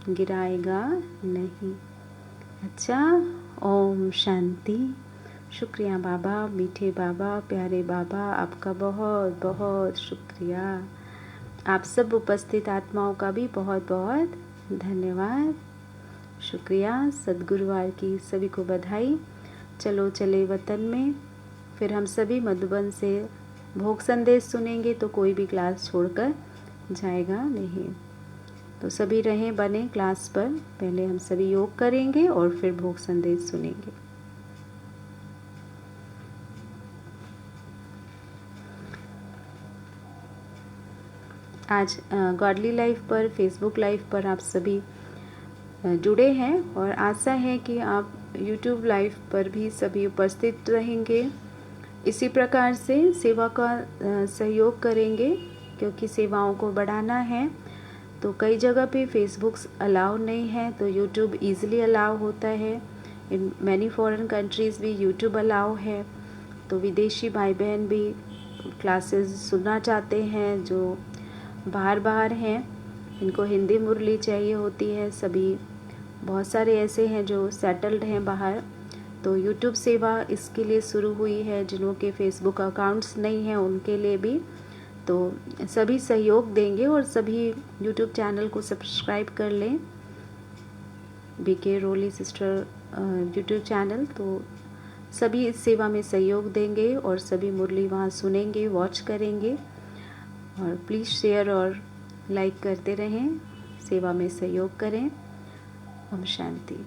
गिराएगा नहीं। अच्छा, ओम शांति। शुक्रिया बाबा, मीठे बाबा, प्यारे बाबा, आपका बहुत बहुत शुक्रिया। आप सब उपस्थित आत्माओं का भी बहुत बहुत धन्यवाद, शुक्रिया। सद्गुरुवार की सभी को बधाई। चलो चले वतन में, फिर हम सभी मधुबन से भोग संदेश सुनेंगे, तो कोई भी क्लास छोड़कर जाएगा नहीं। तो सभी रहें बने क्लास पर। पहले हम सभी योग करेंगे और फिर भोग संदेश सुनेंगे। आज गॉडली लाइफ पर, फेसबुक लाइव पर आप सभी जुड़े हैं और आशा है कि आप यूट्यूब लाइव पर भी सभी उपस्थित रहेंगे। इसी प्रकार से सेवा का सहयोग करेंगे, क्योंकि सेवाओं को बढ़ाना है। तो कई जगह पे फेसबुक अलाउ नहीं है, तो यूट्यूब ईज़िली अलाउ होता है। इन मैनी फॉरेन कंट्रीज़ भी यूट्यूब अलाउ है। तो विदेशी भाई बहन भी क्लासेस सुनना चाहते हैं, जो बाहर हैं, इनको हिंदी मुरली चाहिए होती है। सभी बहुत सारे ऐसे हैं जो सेटल्ड हैं बाहर, तो यूट्यूब सेवा इसके लिए शुरू हुई है। जिनों के फेसबुक अकाउंट्स नहीं हैं उनके लिए भी, तो सभी सहयोग देंगे और सभी यूट्यूब चैनल को सब्सक्राइब कर लें, बीके रोली सिस्टर यूट्यूब चैनल। तो सभी इस सेवा में सहयोग देंगे और सभी मुरली वहाँ सुनेंगे, वॉच करेंगे। और प्लीज़ शेयर और लाइक करते रहें, सेवा में सहयोग करें। ओम शांति।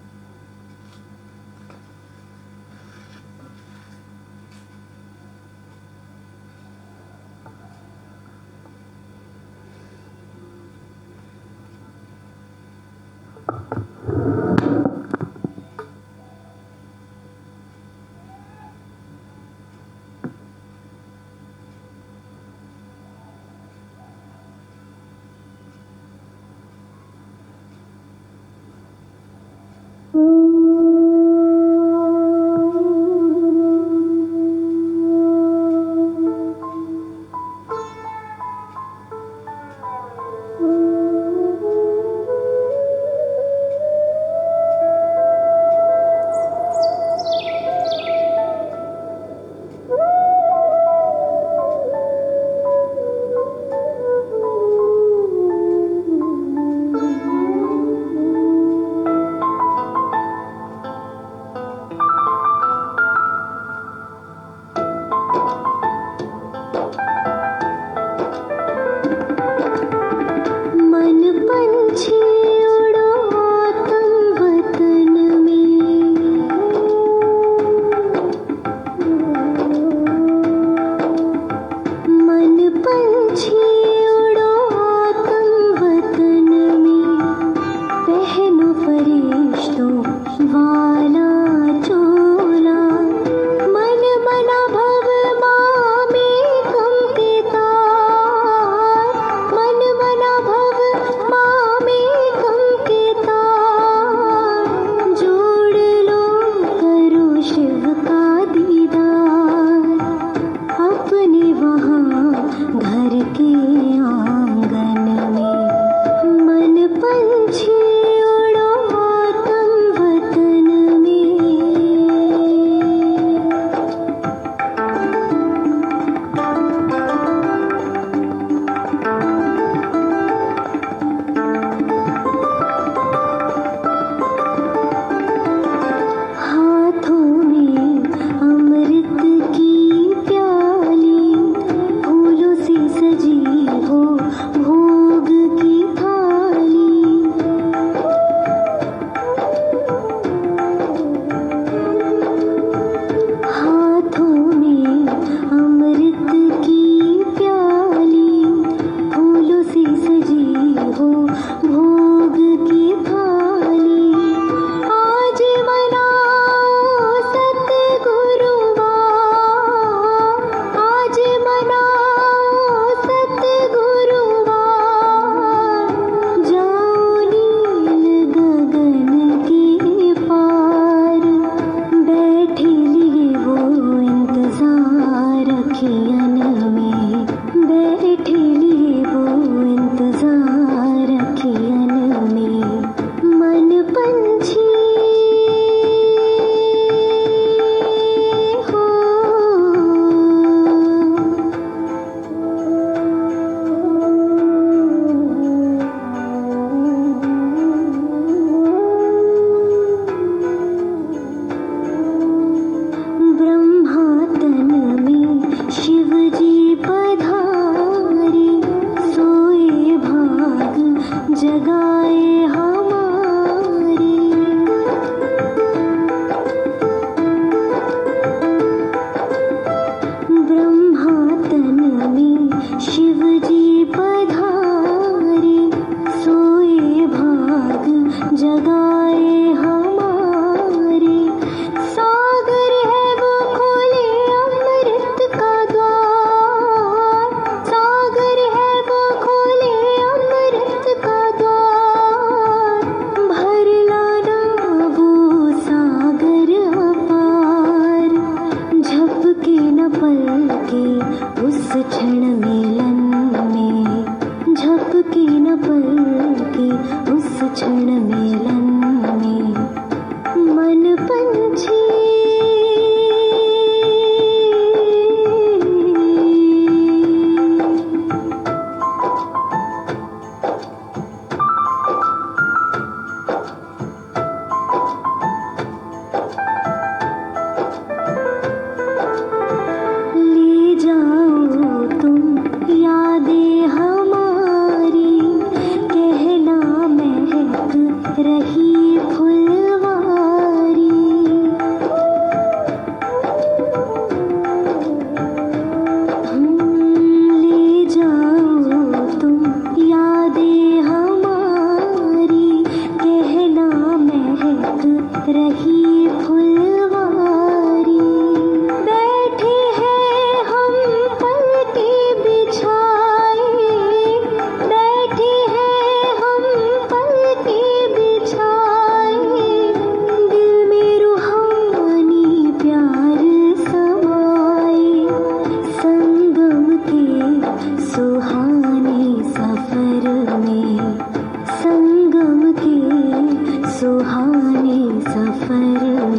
अपने सफर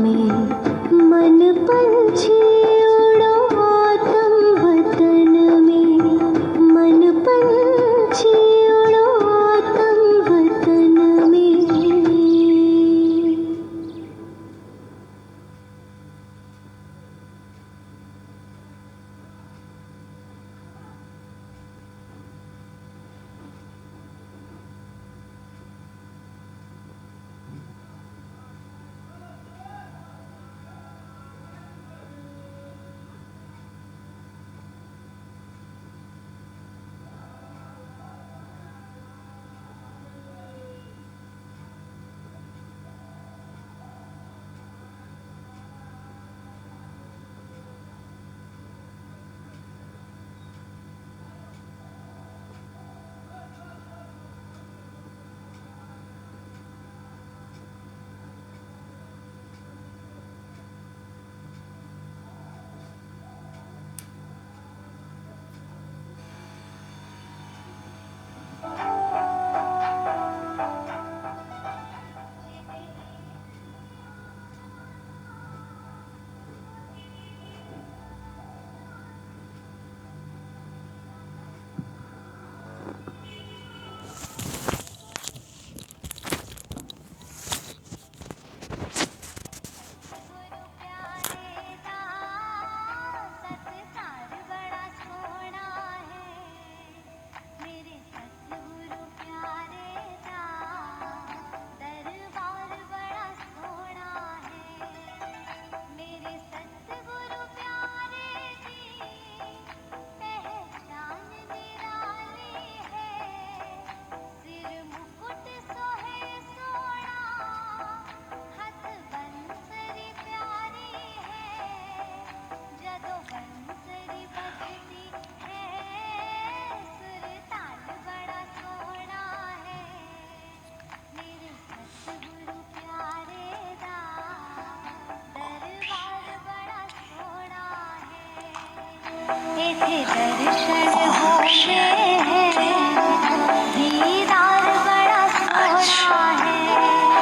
में मन पंछी उड़ो आतम वतन में, मन पंछी उड़ो आतम वतन में।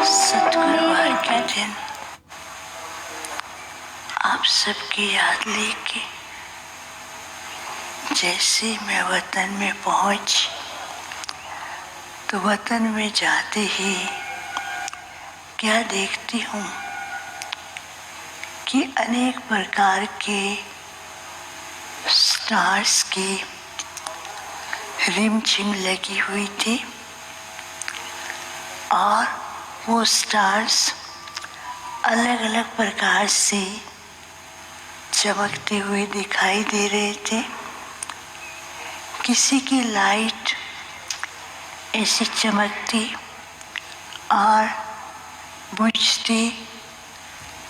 सतगुरुवार के दिन आप सबकी याद लेके जैसे मैं वतन में पहुंची तो वतन में जाते ही क्या देखती हूँ कि अनेक प्रकार के स्टार्स की रिमझिम लगी हुई थी और वो स्टार्स अलग अलग प्रकार से चमकते हुए दिखाई दे रहे थे। किसी की लाइट ऐसी चमकती और बुझती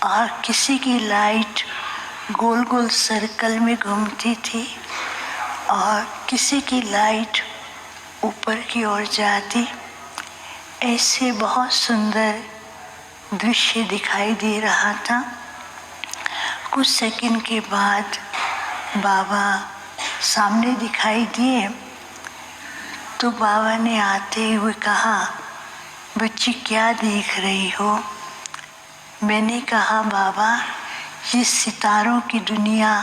और किसी की लाइट गोल गोल सर्कल में घूमती थी और किसी की लाइट ऊपर की ओर जाती। ऐसे बहुत सुंदर दृश्य दिखाई दे रहा था। कुछ सेकंड के बाद बाबा सामने दिखाई दिए तो बाबा ने आते हुए कहा, बच्ची क्या देख रही हो? मैंने कहा, बाबा ये सितारों की दुनिया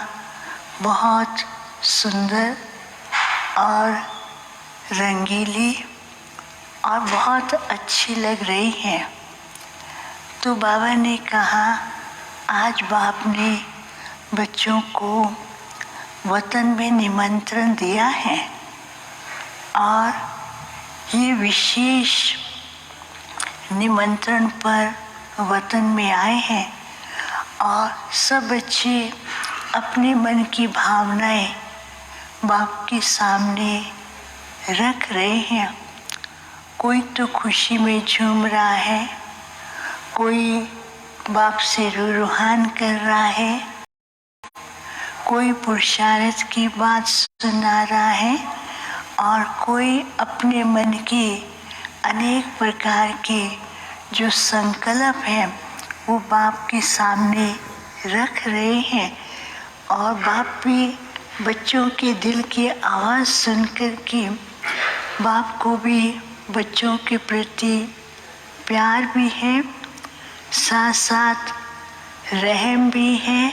बहुत सुंदर और रंगीली और बहुत अच्छी लग रही है। तो बाबा ने कहा, आज बाप ने बच्चों को वतन में निमंत्रण दिया है और ये विशेष निमंत्रण पर वतन में आए हैं और सब बच्चे अपने मन की भावनाएं बाप के सामने रख रहे हैं। कोई तो खुशी में झूम रहा है, कोई बाप से रूहान कर रहा है, कोई पुरुषार्थ की बात सुना रहा है और कोई अपने मन के अनेक प्रकार के जो संकल्प हैं वो बाप के सामने रख रहे हैं। और बाप भी बच्चों के दिल की आवाज़ सुनकर के बाप को भी बच्चों के प्रति प्यार भी है, साथ साथ रहम भी है,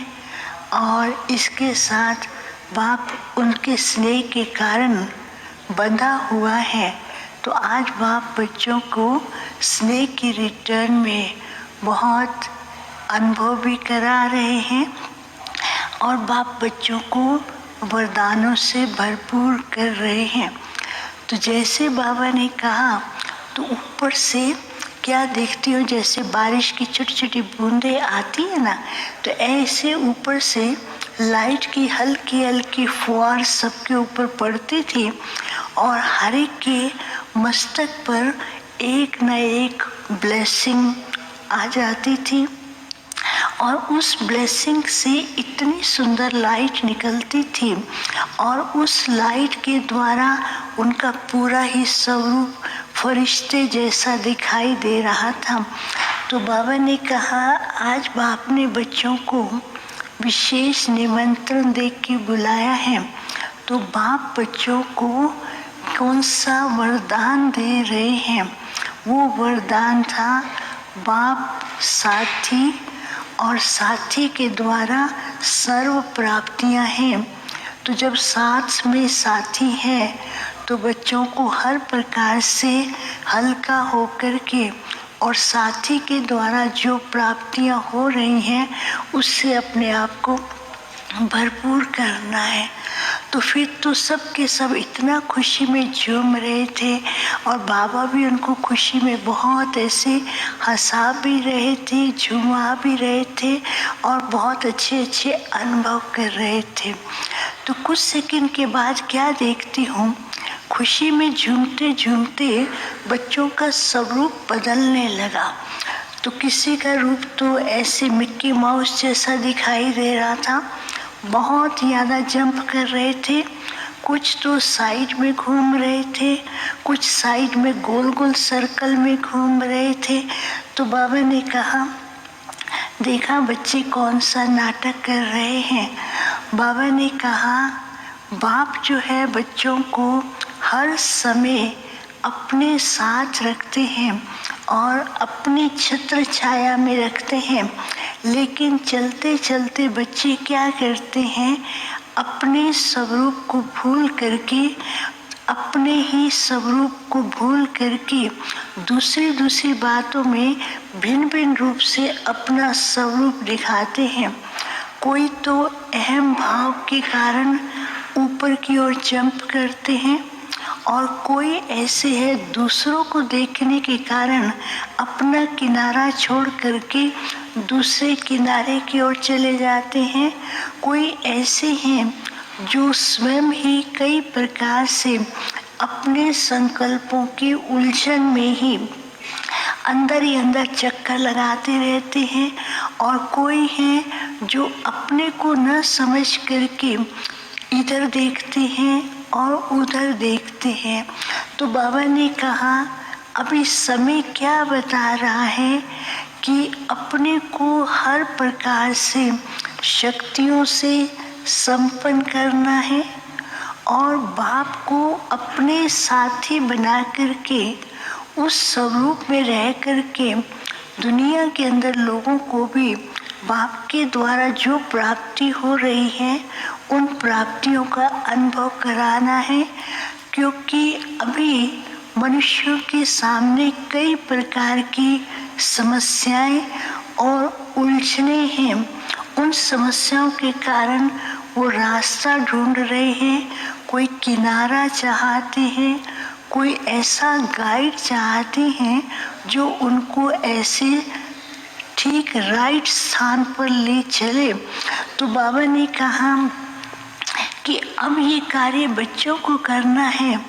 और इसके साथ बाप उनके स्नेह के कारण बंधा हुआ है। तो आज बाप बच्चों को स्नेह की रिटर्न में बहुत अनुभव भी करा रहे हैं, और बाप बच्चों को वरदानों से भरपूर कर रहे हैं। तो जैसे बाबा ने कहा, तो ऊपर से क्या देखती हो, जैसे बारिश की छोटी छोटी बूंदें आती है ना, तो ऐसे ऊपर से लाइट की हल्की हल्की फुहार सबके ऊपर पड़ती थी, और हर एक के मस्तक पर एक न एक ब्लेसिंग आ जाती थी, और उस ब्लेसिंग से इतनी सुंदर लाइट निकलती थी, और उस लाइट के द्वारा उनका पूरा ही स्वरूप फरिश्ते जैसा दिखाई दे रहा था। तो बाबा ने कहा, आज बाप ने बच्चों को विशेष निमंत्रण दे के बुलाया है, तो बाप बच्चों को कौन सा वरदान दे रहे हैं। वो वरदान था बाप साथी, और साथी के द्वारा सर्व प्राप्तियां हैं। तो जब साथ में साथी है, तो बच्चों को हर प्रकार से हल्का होकर के और साथी के द्वारा जो प्राप्तियां हो रही हैं उससे अपने आप को भरपूर करना है। तो फिर तो सब के सब इतना खुशी में झूम रहे थे, और बाबा भी उनको खुशी में बहुत ऐसे हंसा भी रहे थे, झूमा भी रहे थे, और बहुत अच्छे अच्छे अनुभव कर रहे थे। तो कुछ सेकंड के बाद क्या देखती हूँ, खुशी में झूमते झूमते बच्चों का स्वरूप बदलने लगा। तो किसी का रूप तो ऐसे मिक्की माउस जैसा दिखाई दे रहा था, बहुत ज़्यादा जंप कर रहे थे, कुछ तो साइड में घूम रहे थे, कुछ साइड में गोल गोल सर्कल में घूम रहे थे। तो बाबा ने कहा, देखा बच्चे कौन सा नाटक कर रहे हैं। बाबा ने कहा, बाप जो है बच्चों को हर समय अपने साथ रखते हैं और अपनी छत्र छाया में रखते हैं, लेकिन चलते चलते बच्चे क्या करते हैं, अपने स्वरूप को भूल करके, अपने ही स्वरूप को भूल करके दूसरी बातों में भिन्न भिन्न रूप से अपना स्वरूप दिखाते हैं। कोई तो अहम भाव के कारण ऊपर की ओर जंप करते हैं, और कोई ऐसे है दूसरों को देखने के कारण अपना किनारा छोड़ करके दूसरे किनारे की ओर चले जाते हैं। कोई ऐसे हैं जो स्वयं ही कई प्रकार से अपने संकल्पों की उलझन में ही अंदर ही अंदर चक्कर लगाते रहते हैं, और कोई है जो अपने को न समझ करके इधर देखते हैं और उधर देखते हैं। तो बाबा ने कहा, अभी समय क्या बता रहा है कि अपने को हर प्रकार से शक्तियों से संपन्न करना है, और बाप को अपने साथी बना करके उस स्वरूप में रह करके दुनिया के अंदर लोगों को भी बाप के द्वारा जो प्राप्ति हो रही है उन प्राप्तियों का अनुभव कराना है। क्योंकि अभी मनुष्यों के सामने कई प्रकार की समस्याएं और उलझने हैं। उन समस्याओं के कारण वो रास्ता ढूंढ रहे हैं, कोई किनारा चाहते हैं, कोई ऐसा गाइड चाहते हैं जो उनको ऐसे ठीक राइट स्थान पर ले चले। तो बाबा ने कहा कि अब ये कार्य बच्चों को करना है,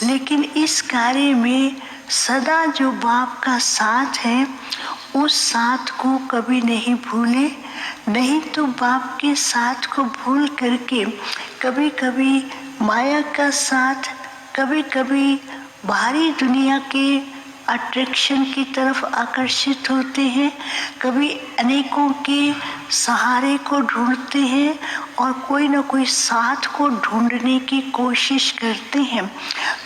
लेकिन इस कार्य में सदा जो बाप का साथ है उस साथ को कभी नहीं भूले। नहीं तो बाप के साथ को भूल करके कभी कभी माया का साथ, कभी कभी बाहरी दुनिया के अट्रैक्शन की तरफ आकर्षित होते हैं, कभी अनेकों के सहारे को ढूंढते हैं और कोई ना कोई साथ को ढूंढने की कोशिश करते हैं।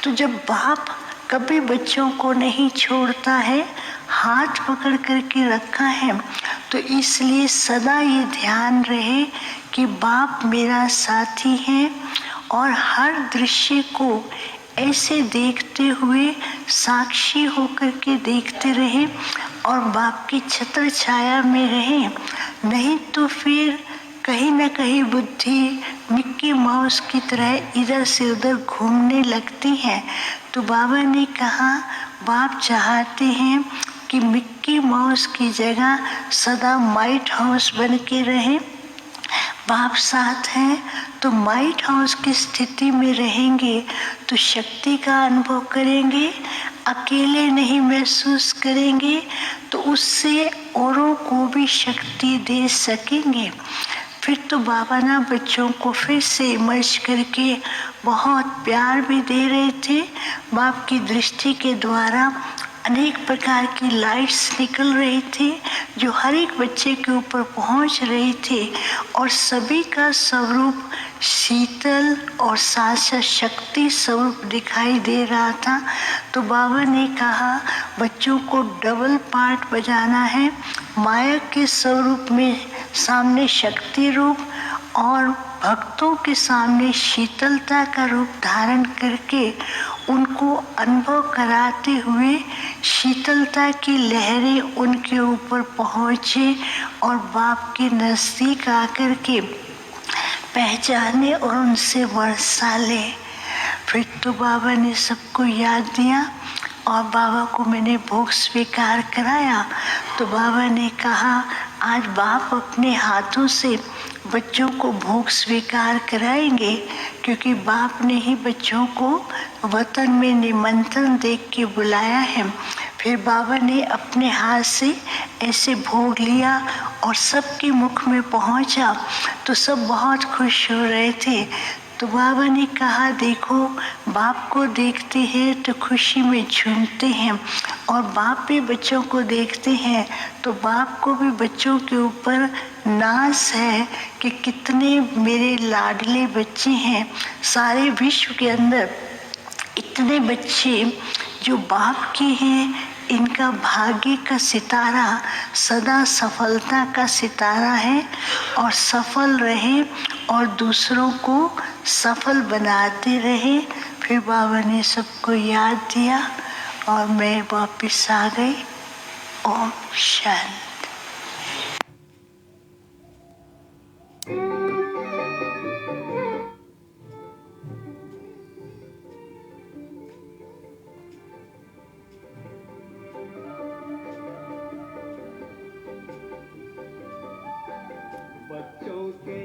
तो जब बाप कभी बच्चों को नहीं छोड़ता है, हाथ पकड़ करके रखा है। तो इसलिए सदा ये ध्यान रहे कि बाप मेरा साथी है और हर दृश्य को ऐसे देखते हुए साक्षी होकर के देखते रहे और बाप की छत्र छाया में रहे। नहीं तो फिर कहीं ना कहीं बुद्धि मिक्की माउस की तरह इधर से उधर घूमने लगती है। तो बाबा ने कहा बाप चाहते हैं कि मिक्की माउस की जगह सदा माइट हाउस बन के रहे। बाप साथ हैं तो माइट हाउस की स्थिति में रहेंगे तो शक्ति का अनुभव करेंगे, अकेले नहीं महसूस करेंगे, तो उससे औरों को भी शक्ति दे सकेंगे। फिर तो बाबा ना बच्चों को फिर से इमर्ज करके बहुत प्यार भी दे रहे थे। बाप की दृष्टि के द्वारा अनेक प्रकार की लाइट्स निकल रही थी जो हर एक बच्चे के ऊपर पहुंच रही थी और सभी का स्वरूप शीतल और साक्षात शक्ति स्वरूप दिखाई दे रहा था। तो बाबा ने कहा बच्चों को डबल पार्ट बजाना है, माया के स्वरूप में सामने शक्ति रूप और भक्तों के सामने शीतलता का रूप धारण करके उनको अनुभव कराते हुए शीतलता की लहरें उनके ऊपर पहुँचे और बाप के नज़दीक आकर के पहचाने और उनसे वर्षा ले। फिर तो बाबा ने सबको याद दिया और बाबा को मैंने भोग स्वीकार कराया। तो बाबा ने कहा आज बाप अपने हाथों से बच्चों को भोग स्वीकार कराएंगे क्योंकि बाप ने ही बच्चों को वतन में निमंत्रण देख के बुलाया है। फिर बाबा ने अपने हाथ से ऐसे भोग लिया और सबके मुख में पहुंचा तो सब बहुत खुश हो रहे थे। तो बाबा ने कहा देखो बाप को देखते हैं तो खुशी में झूमते हैं और बाप भी बच्चों को देखते हैं तो बाप को भी बच्चों के ऊपर नाज है कि कितने मेरे लाडले बच्चे हैं। सारे विश्व के अंदर इतने बच्चे जो बाप के हैं, इनका भाग्य का सितारा सदा सफलता का सितारा है और सफल रहे और दूसरों को सफल बनाते रहे। फिर बाबा ने सबको याद दिया और मैं वापस आ गई। ओम शांति। बच्चों के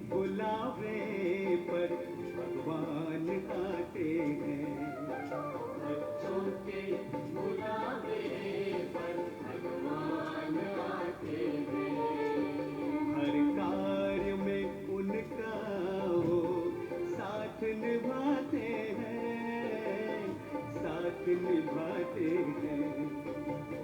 बुलावे पर भगवान आते हैं। बच्चों के बुलावे पर भगवान आते हैं। हर कार्य में उनका वो साथ निभाते हैं, साथ निभाते हैं।